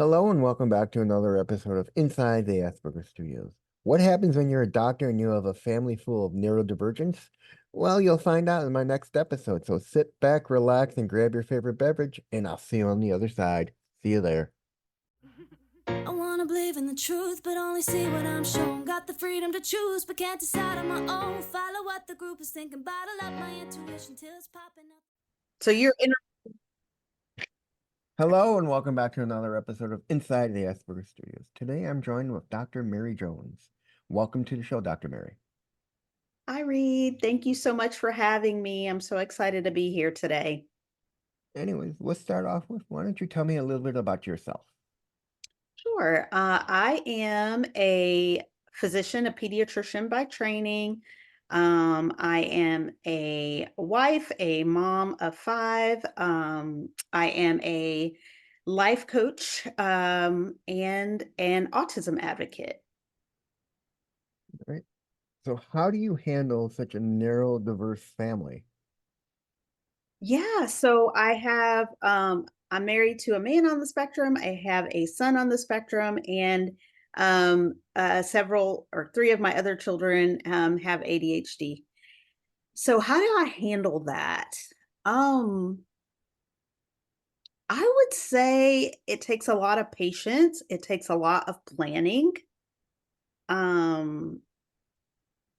Hello and welcome back to another episode of Inside the Asperger Studios. What happens when you're a doctor and you have a family full of neurodivergents? Well, you'll find out in my next episode. So sit back, relax, and grab your favorite beverage, and I'll see you on the other side. See you there. I wanna believe in the truth, but only see what I'm shown. Got the freedom to choose, but can't decide on my own. Follow what the group is thinking, bottle up my intuition till it's popping up. So you're in. Hello and welcome back to another episode of Inside the Asperger Studios. Today I'm joined with Dr. Mary Jones. Welcome to the show, Dr. Mary. Hi, Reed. Thank you so much for having me. I'm so excited to be here today. Anyways, let's start off with why don't you tell me a little bit about yourself? Sure. I am a physician, a pediatrician by training. I am a wife, a mom of five. I am a life coach and an autism advocate. All right. So how do you handle such a neurodiverse family? Yeah, so I'm married to a man on the spectrum. I have a son on the spectrum, and several or three of my other children have ADHD. So how do I handle that? Um, I would say it takes a lot of patience. It takes a lot of planning. Um,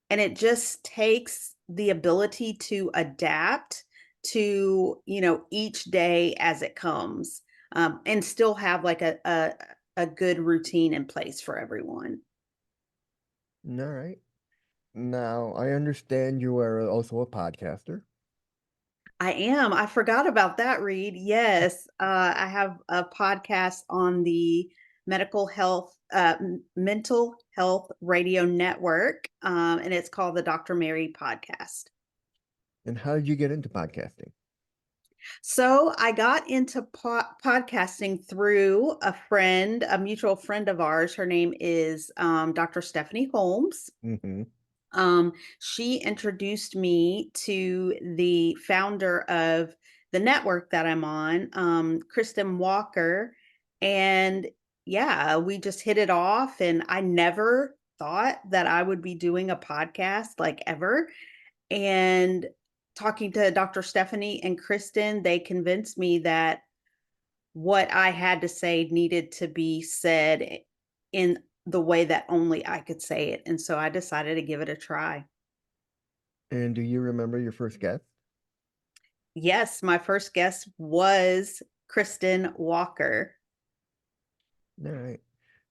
and it just takes the ability to adapt to, each day as it comes, and still have like a good routine in place for everyone. All right. Now, I understand you are also a podcaster. I am. I forgot about that, Reed. Yes, I have a podcast on the mental health radio network, and it's called the Dr. Mary Podcast. And how did you get into podcasting? So I got into podcasting through a mutual friend of ours. Her name is Dr. Stephanie Holmes. Mm-hmm. She introduced me to the founder of the network that I'm on, Kristen Walker. And yeah, we just hit it off. And I never thought that I would be doing a podcast like ever. And talking to Dr. Stephanie and Kristen, they convinced me that what I had to say needed to be said in the way that only I could say it. And so I decided to give it a try. And do you remember your first guest? Yes, my first guest was Kristen Walker. All right.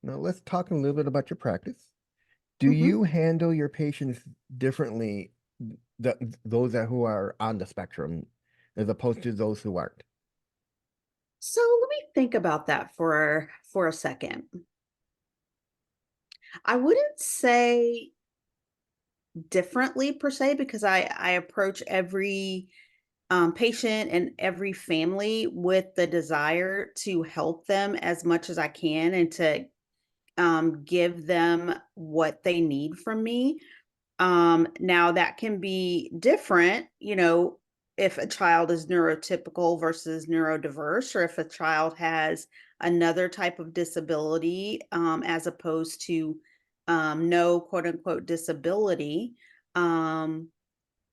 Now let's talk a little bit about your practice. Do Mhm. you handle your patients differently, those who are on the spectrum, as opposed to those who aren't? So let me think about that for a second. I wouldn't say differently per se because I approach every patient and every family with the desire to help them as much as I can and to give them what they need from me. Now that can be different, if a child is neurotypical versus neurodiverse, or if a child has another type of disability, as opposed to no quote unquote disability. Um,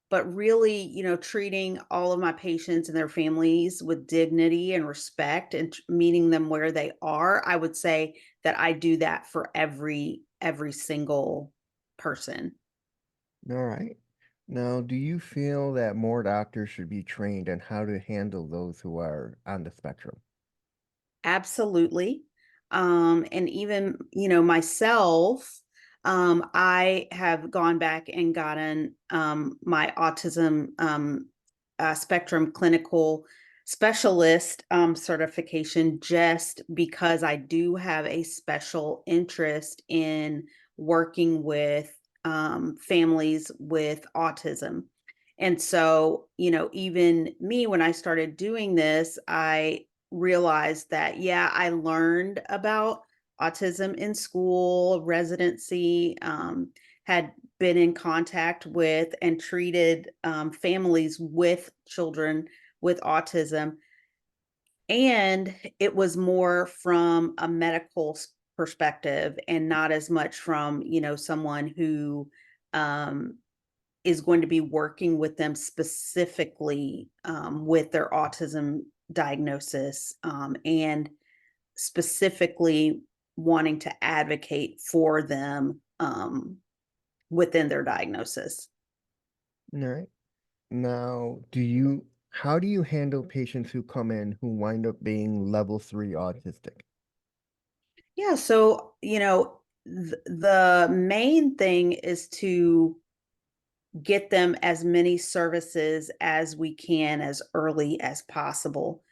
but really, treating all of my patients and their families with dignity and respect and meeting them where they are, I would say that I do that for every single person. All right. Now, do you feel that more doctors should be trained on how to handle those who are on the spectrum? Absolutely. And even, myself, I have gone back and gotten my autism spectrum clinical specialist certification just because I do have a special interest in working with families with autism. And so, even me, when I started doing this, I realized that, yeah, I learned about autism in school, residency, had been in contact with and treated families with children with autism. And it was more from a medical perspective and not as much from, someone who um, is going to be working with them specifically with their autism diagnosis, and specifically wanting to advocate for them within their diagnosis. All right. Now, how do you handle patients who come in who wind up being level 3 autistic? Yeah, so, the main thing is to get them as many services as we can as early as possible.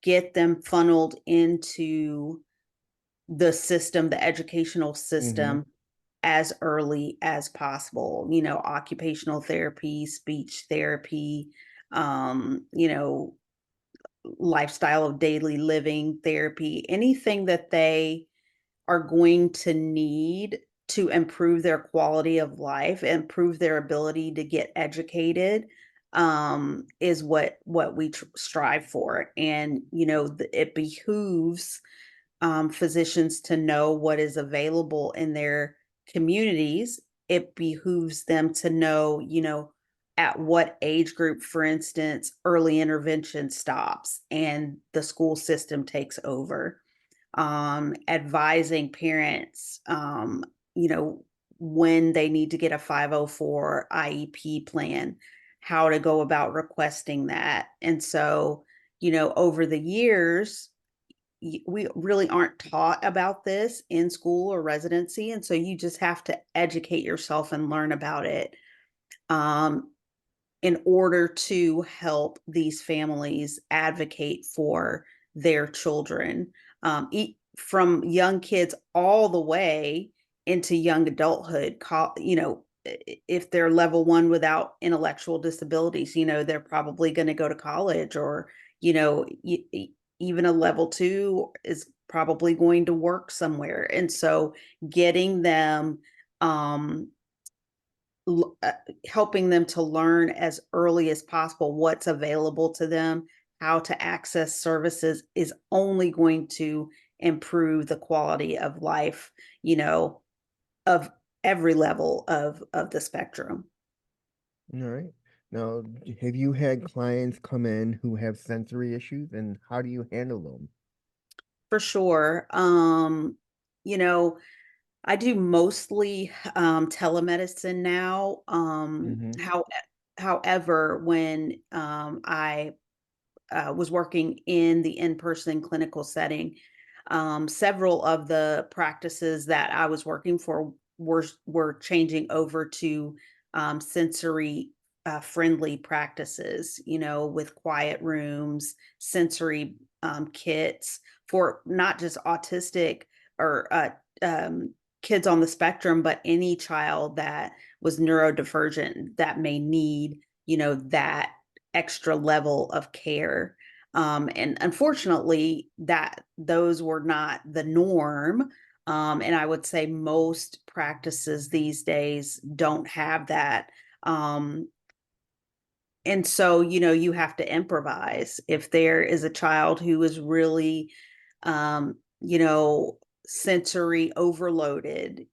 Get them funneled into the system, the educational Mm-hmm. system as early as possible. Occupational therapy, speech therapy, lifestyle of daily living therapy, anything that they are going to need to improve their quality of life, improve their ability to get educated, is what we strive for. And it behooves physicians to know what is available in their communities. It behooves them to know, at what age group, for instance, early intervention stops and the school system takes over. Advising parents, you know, when they need to get a 504 IEP plan, how to go about requesting that. And so, over the years, we really aren't taught about this in school or residency. And so you just have to educate yourself and learn about it. Um, in order to help these families advocate for their children, from young kids all the way into young adulthood. If they're level 1 without intellectual disabilities, they're probably going to go to college, or even a level 2 is probably going to work somewhere. And so getting them um, helping them to learn as early as possible what's available to them, how to access services, is only going to improve the quality of life, of every level of the spectrum. All right. Now, have you had clients come in who have sensory issues, and how do you handle them? For sure. You know, I do mostly telemedicine now. Mm-hmm. However, when I was working in the in-person clinical setting, several of the practices that I was working for were changing over to sensory friendly practices, with quiet rooms, sensory kits for not just autistic or kids on the spectrum, but any child that was neurodivergent that may need, that extra level of care. And unfortunately, that those were not the norm. And I would say most practices these days don't have that. Um, and so, you have to improvise. If there is a child who is really, um, you know, sensory overloaded,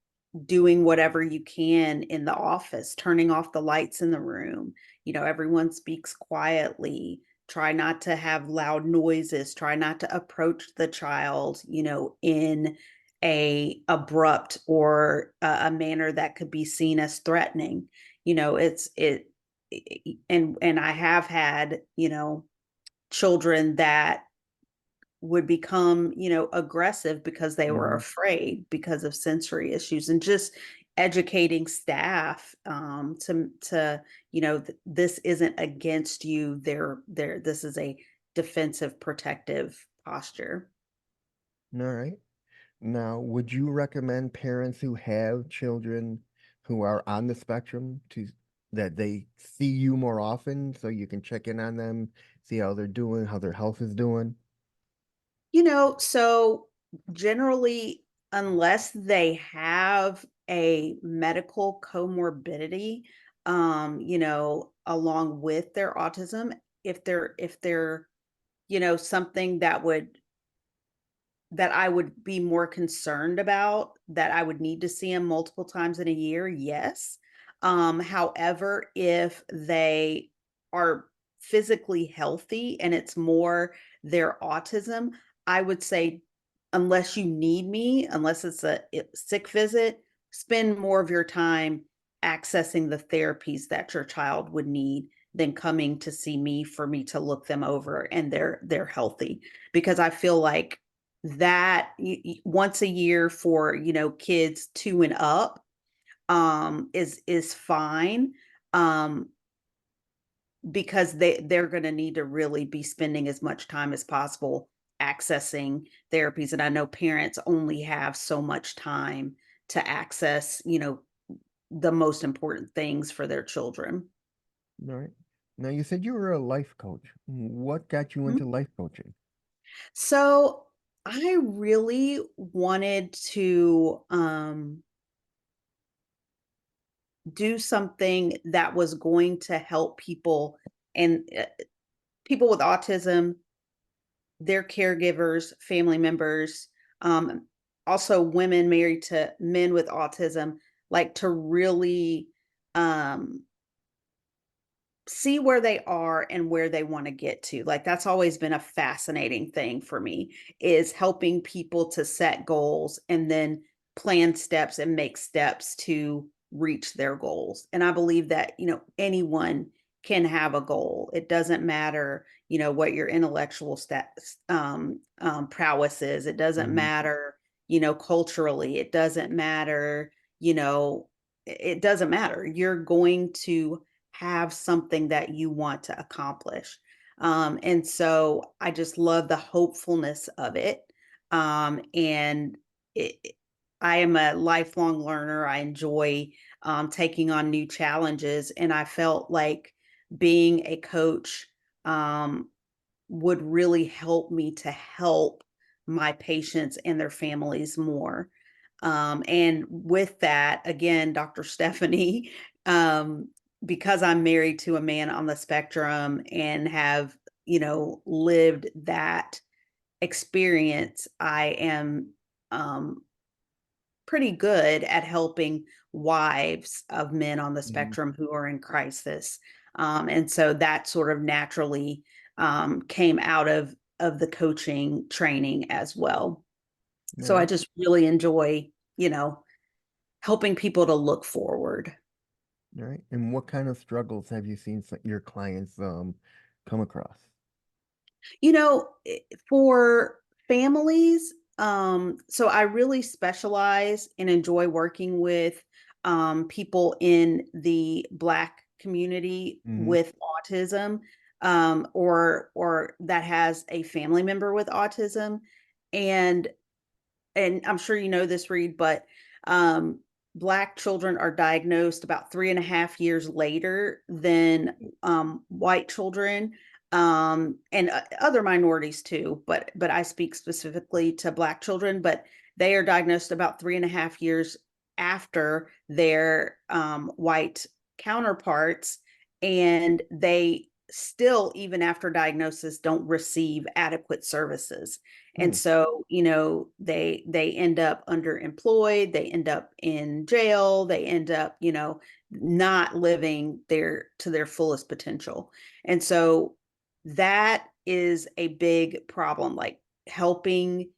doing whatever you can in the office, turning off the lights in the room, everyone speaks quietly, try not to have loud noises, try not to approach the child, in a abrupt or a manner that could be seen as threatening. It's it and I have had, children that would become, aggressive because they were Mm-hmm. afraid because of sensory issues, and just educating staff to this isn't against you. This is a defensive protective posture. All right. Now, would you recommend parents who have children who are on the spectrum that they see you more often so you can check in on them, see how they're doing, how their health is doing? So generally, unless they have a medical comorbidity, along with their autism, if they're something that I would be more concerned about, that I would need to see them multiple times in a year, yes. However, if they are physically healthy and it's more their autism, I would say, unless you need me, unless it's a sick visit, spend more of your time accessing the therapies that your child would need than coming to see me for me to look them over and they're healthy. Because I feel like that once a year for kids 2 and up is fine, um because they're going to need to really be spending as much time as possible accessing therapies. And I know parents only have so much time to access the most important things for their children. All right. Now you said you were a life coach. What got you into Mhm. life coaching? So I really wanted to do something that was going to help people, and people with autism, their caregivers, family members, um, also women married to men with autism, like to really um, see where they are and where they want to get to. Like that's always been a fascinating thing for me, is helping people to set goals and then plan steps and make steps to reach their goals. And I believe that, anyone can have a goal. It doesn't matter, what your intellectual prowess is. It doesn't Hmm. matter, culturally. It doesn't matter, you know, it doesn't matter. You're going to have something that you want to accomplish. And so I just love the hopefulness of it. And I am a lifelong learner. I enjoy taking on new challenges. And I felt like being a coach um, would really help me to help my patients and their families more. And with that, again, Dr. Stephanie, um, because I'm married to a man on the spectrum and have, lived that experience, I am um, pretty good at helping wives of men on the Hmm. spectrum who are in crisis. And so that sort of naturally came out of the coaching training as well. All So I right. just really enjoy, you know, helping people to look forward. All right. And what kind of struggles have you seen your clients come across? For families, so I really specialize and enjoy working with people in the Black community Hmm. with autism, or that has a family member with autism. And I'm sure you know this, Reed, but um, Black children are diagnosed about 3.5 years later than white children, and other minorities too. But I speak specifically to Black children. But they are diagnosed about 3.5 years after their white counterparts, and they still, even after diagnosis, don't receive adequate services. And Hmm. so, they end up underemployed, they end up in jail, they end up, not living to their fullest potential. And so that is a big problem, like helping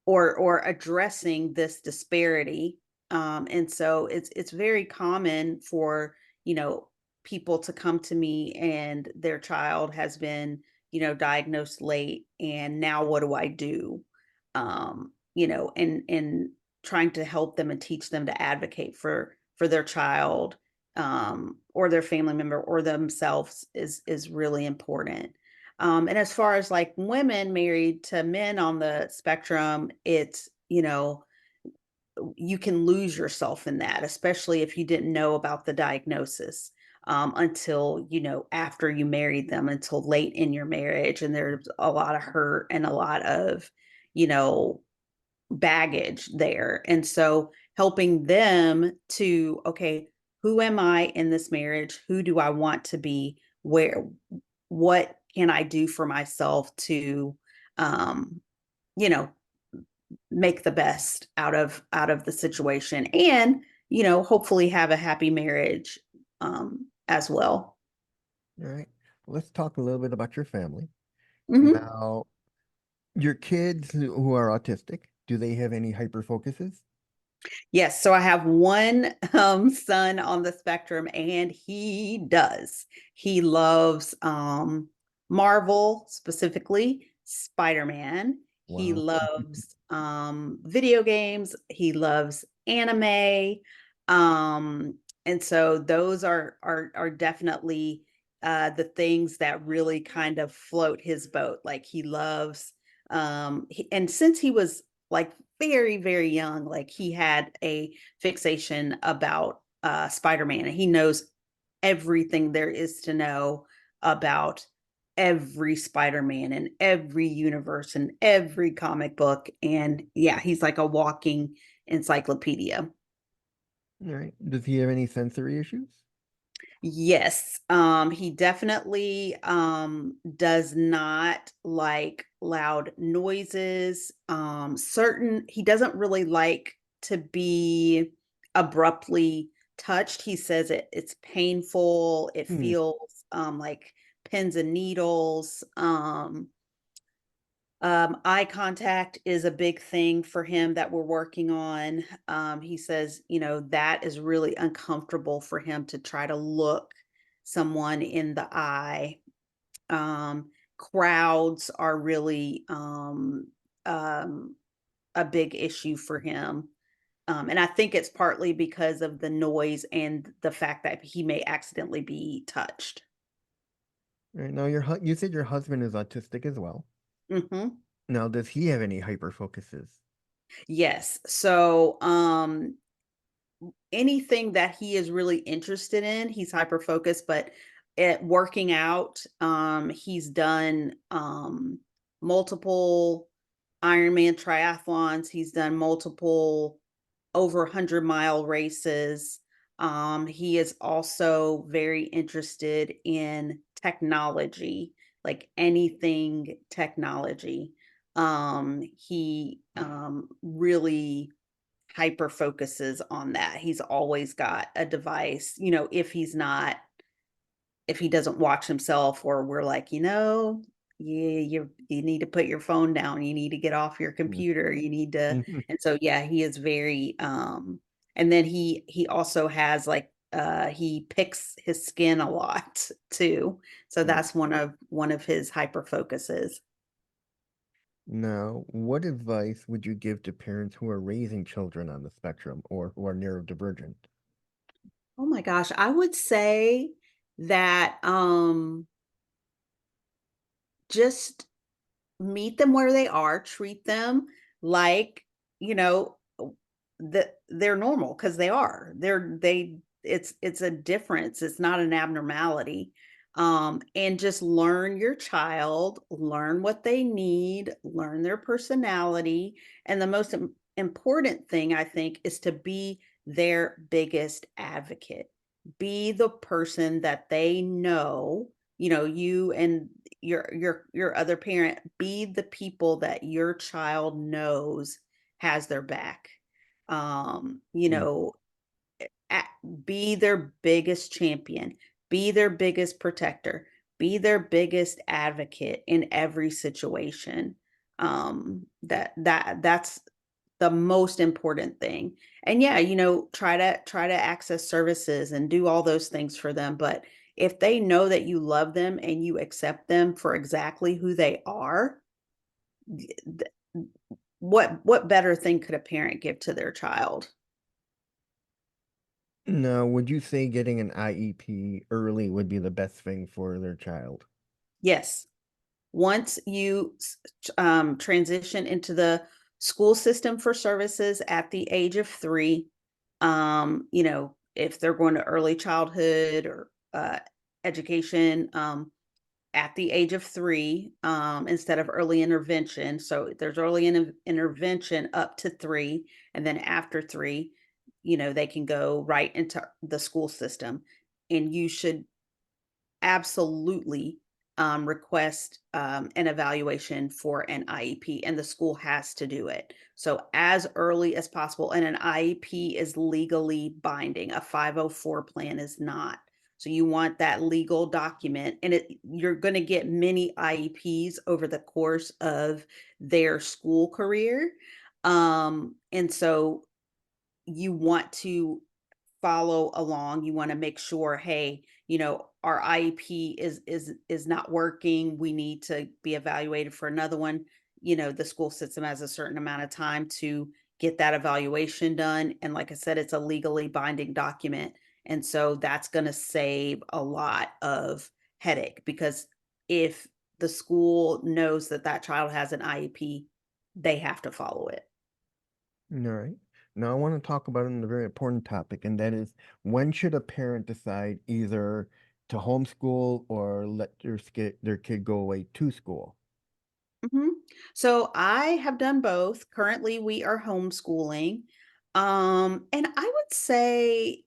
or addressing this disparity. And so it's very common for people to come to me and their child has been diagnosed late, and now what do I do? And trying to help them and teach them to advocate for their child, or their family member or themselves is really important. And as far as like women married to men on the spectrum, it's, you can lose yourself in that, especially if you didn't know about the diagnosis until, after you married them, until late in your marriage. And there's a lot of hurt and a lot of, you know, baggage there. And so helping them to, okay, who am I in this marriage? Who do I want to be? What can I do for myself to, um, you know, make the best out of the situation, and hopefully have a happy marriage as well. All right. Let's talk a little bit about your family. Hmm. Now, your kids who are autistic, do they have any hyper focuses? Yes, so I have one son on the spectrum, and he does. He loves Marvel, specifically Spider-Man. He Wow. loves video games. He loves anime. And so those are definitely the things that really kind of float his boat. Like he loves and since he was like very, very young, like he had a fixation about Spider-Man, and he knows everything there is to know about every Spider-Man and every universe and every comic book. And yeah, he's like a walking encyclopedia. All right. Does he have any sensory issues? Yes, he definitely does not like loud noises. Certain He doesn't really like to be abruptly touched. He says it's painful. It Hmm. feels like pins and needles. Eye contact is a big thing for him that we're working on. He says, that is really uncomfortable for him to try to look someone in the eye. Crowds are really um, a big issue for him. And I think it's partly because of the noise and the fact that he may accidentally be touched. All right. Now, you said your husband is autistic as well. Hmm. Now, does he have any hyper focuses? Yes. So, anything that he is really interested in, he's hyper focused, but at working out, he's done multiple Ironman triathlons, he's done multiple over 100-mile races. He is also very interested in technology, like anything technology. He really hyper focuses on that. He's always got a device, if he doesn't watch himself, or we're like, you need to put your phone down, you need to get off your Hmm. computer, you need to. And so yeah, he is very and then he also has like he picks his skin a lot too. So Hmm. that's one of his hyper focuses. Now, what advice would you give to parents who are raising children on the spectrum or who are neurodivergent? Oh my gosh, I would say that just meet them where they are, treat them like, you know, that they're normal, because they are. It's a difference. It's not an abnormality. And just learn your child, learn what they need, learn their personality. And the most important thing, I think, is to be their biggest advocate. Be the person that they know, you and your other parent, be the people that your child knows has their back. um you Hmm. know a- be their biggest champion, be their biggest protector, be their biggest advocate in every situation. That's the most important thing. And yeah, try to access services and do all those things for them, but if they know that you love them and you accept them for exactly who they are, th- what better thing could a parent give to their child? Now, would you say getting an IEP early would be the best thing for their child? Yes. Once you transition into the school system for services at the age of 3, if they're going to early childhood or education, at the age of 3, instead of early intervention. So there's early intervention up to 3, and then after 3, they can go right into the school system. And you should absolutely request an evaluation for an IEP, and the school has to do it. So as early as possible, and an IEP is legally binding. A 504 plan is not. So you want that legal document, and you're going to get many IEPs over the course of their school career. And so you want to follow along. You want to make sure, hey, our IEP is not working. We need to be evaluated for another one. The school system has a certain amount of time to get that evaluation done. And like I said, it's a legally binding document. And so that's going to save a lot of headache, because if the school knows that that child has an IEP, they have to follow it. All right. Now I want to talk about a very important topic, and that is when should a parent decide either to homeschool or let their kid go away to school? Mhm. So I have done both. Currently, we are homeschooling. And I would say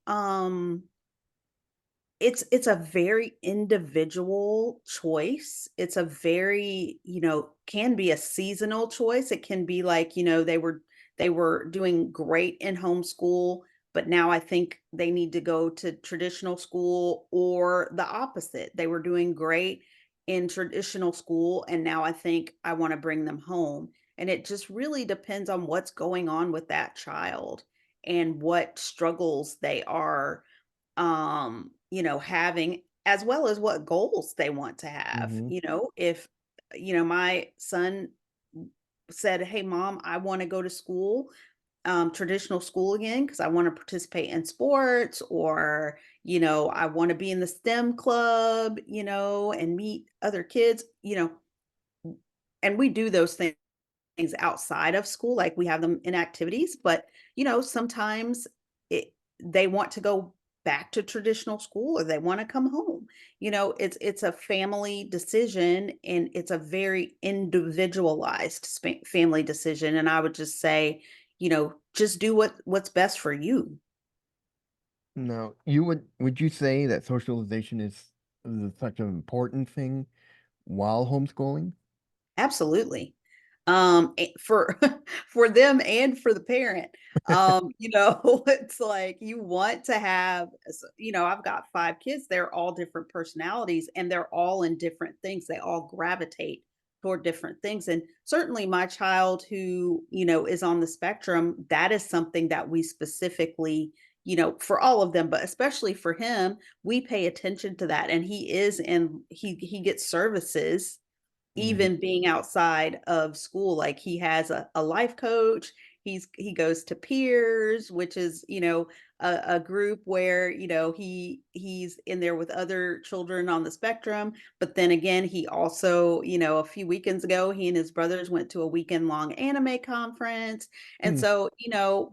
it's a very individual choice. It's a very, can be a seasonal choice. It can be like, they were doing great in homeschool, but now I think they need to go to traditional school, or the opposite. They were doing great in traditional school, and now I think I want to bring them home. And it just really depends on what's going on with that child and what struggles they are having, as well as what goals they want to have. Mm-hmm. If my son said, "Hey mom, I want to go to school, traditional school again, because I want to participate in sports, or I want to be in the STEM club, and meet other kids," and we do those things outside of school, like we have them in activities, but sometimes they want to go back to traditional school, or they want to come home. It's a family decision, and it's a very individualized family decision. And I would just say, just do what's best for you. Now, would you say that socialization is such an important thing while homeschooling? Absolutely. For for them and for the parent. It's like you want to have, I've got 5 kids, they're all different personalities, and they're all in different things. They all gravitate toward different things. And certainly my child who, is on the spectrum, that is something that we specifically, for all of them, but especially for him, we pay attention to that. And he gets services Mm-hmm. even being outside of school. Like, he has a life coach. He goes to peers, which is, a group where, he's in there with other children on the spectrum. But then again, he also, a few weekends ago, he and his brothers went to a weekend long anime conference. And so,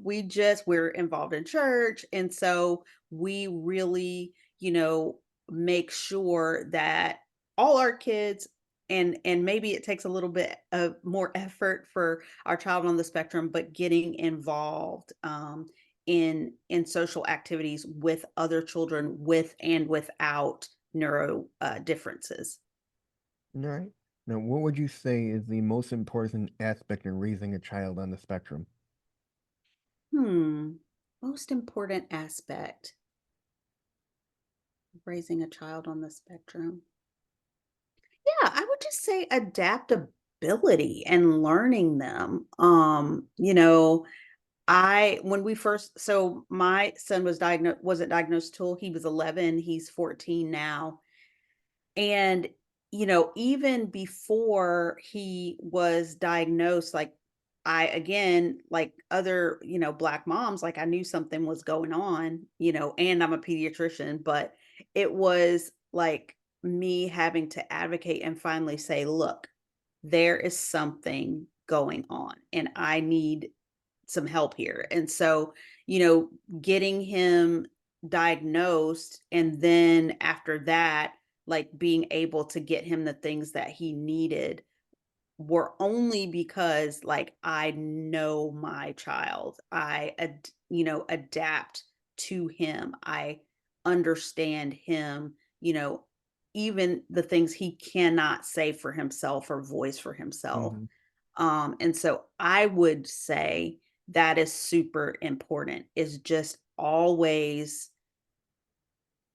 we're involved in church. And so we really, make sure that all our kids, and maybe it takes a little bit of more effort for our child on the spectrum, but getting involved in social activities with other children with and without neuro differences. All right. Now, what would you say is the most important aspect in raising a child on the spectrum? Most important aspect of raising a child on the spectrum. Yeah, I would just say adaptability and learning them. I when we first so my son wasn't diagnosed till he was 11, he's 14 now. And even before he was diagnosed, like, I, again, like other, black moms, like, I knew something was going on, and I'm a pediatrician, but it was like me having to advocate and finally say, "Look, there is something going on, and I need some help here." And so, getting him diagnosed, and then after that, like, being able to get him the things that he needed, were only because, like, I know my child. Adapt to him. I understand him, even the things he cannot say for himself or voice for himself. Mhm. And so I would say that is super important, is just always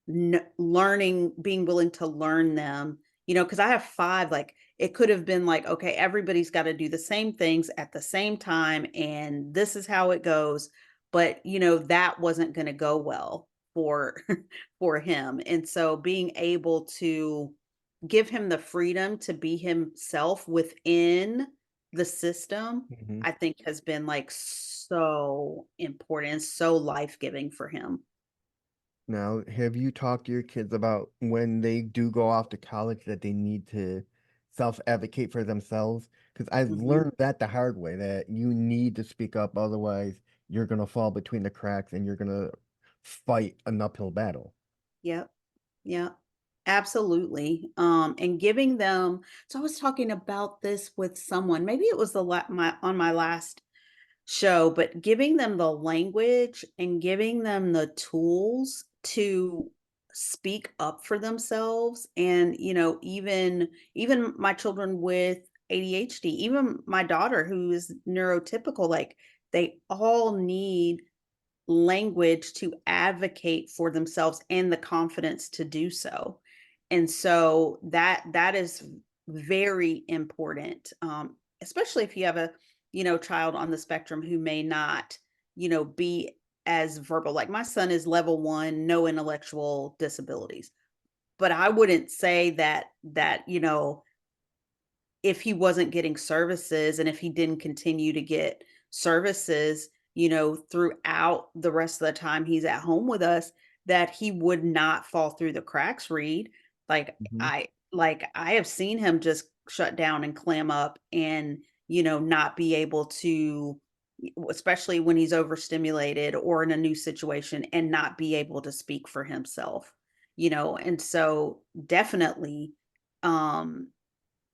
learning, being willing to learn them, because I have 5, like, it could have been like, okay, everybody's got to do the same things at the same time, and this is how it goes. But, that wasn't going to go well for for him. And so being able to give him the freedom to be himself within the system, Mhm. I think has been like so important and so life-giving for him. Now, have you talked to your kids about when they do go off to college that they need to self-advocate for themselves? Because I Mhm. learned that the hard way, that you need to speak up, otherwise you're gonna fall between the cracks and you're gonna fight an uphill battle. Yep. Yeah, absolutely. And giving them, so I was talking about this with someone, maybe it was my on my last show, but giving them the language and giving them the tools to speak up for themselves. And, even my children with ADHD, even my daughter who is neurotypical, like, they all need language to advocate for themselves and the confidence to do so. And so that is very important, especially if you have a child on the spectrum who may not be as verbal. Like, my son is level 1, no intellectual disabilities, but I wouldn't say that if he wasn't getting services, and if he didn't continue to get services, throughout the rest of the time he's at home with us, that he would not fall through the cracks, Read. Like, Mhm. I have seen him just shut down and clam up and, not be able to, especially when he's overstimulated or in a new situation, and not be able to speak for himself, and so definitely, um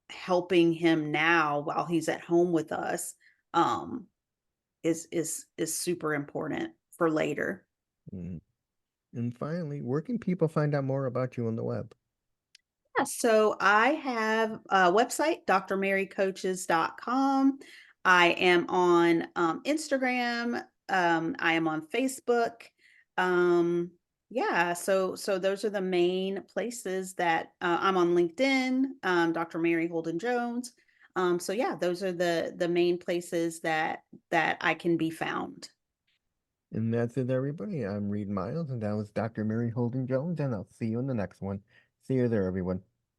helping him now while he's at home with us, um, is super important for later. Mhm. And finally, where can people find out more about you on the web? Yeah, so I have a website, drmarycoaches.com. I am on Instagram. I am on Facebook. Um, yeah, so those are the main places that I'm on LinkedIn. Dr. Mary Holden Jones. So yeah, those are the main places that I can be found. And that's it, everybody. I'm Reed Miles, and that was Dr. Mary Holden Jones, and I'll see you in the next one. See you there, everyone.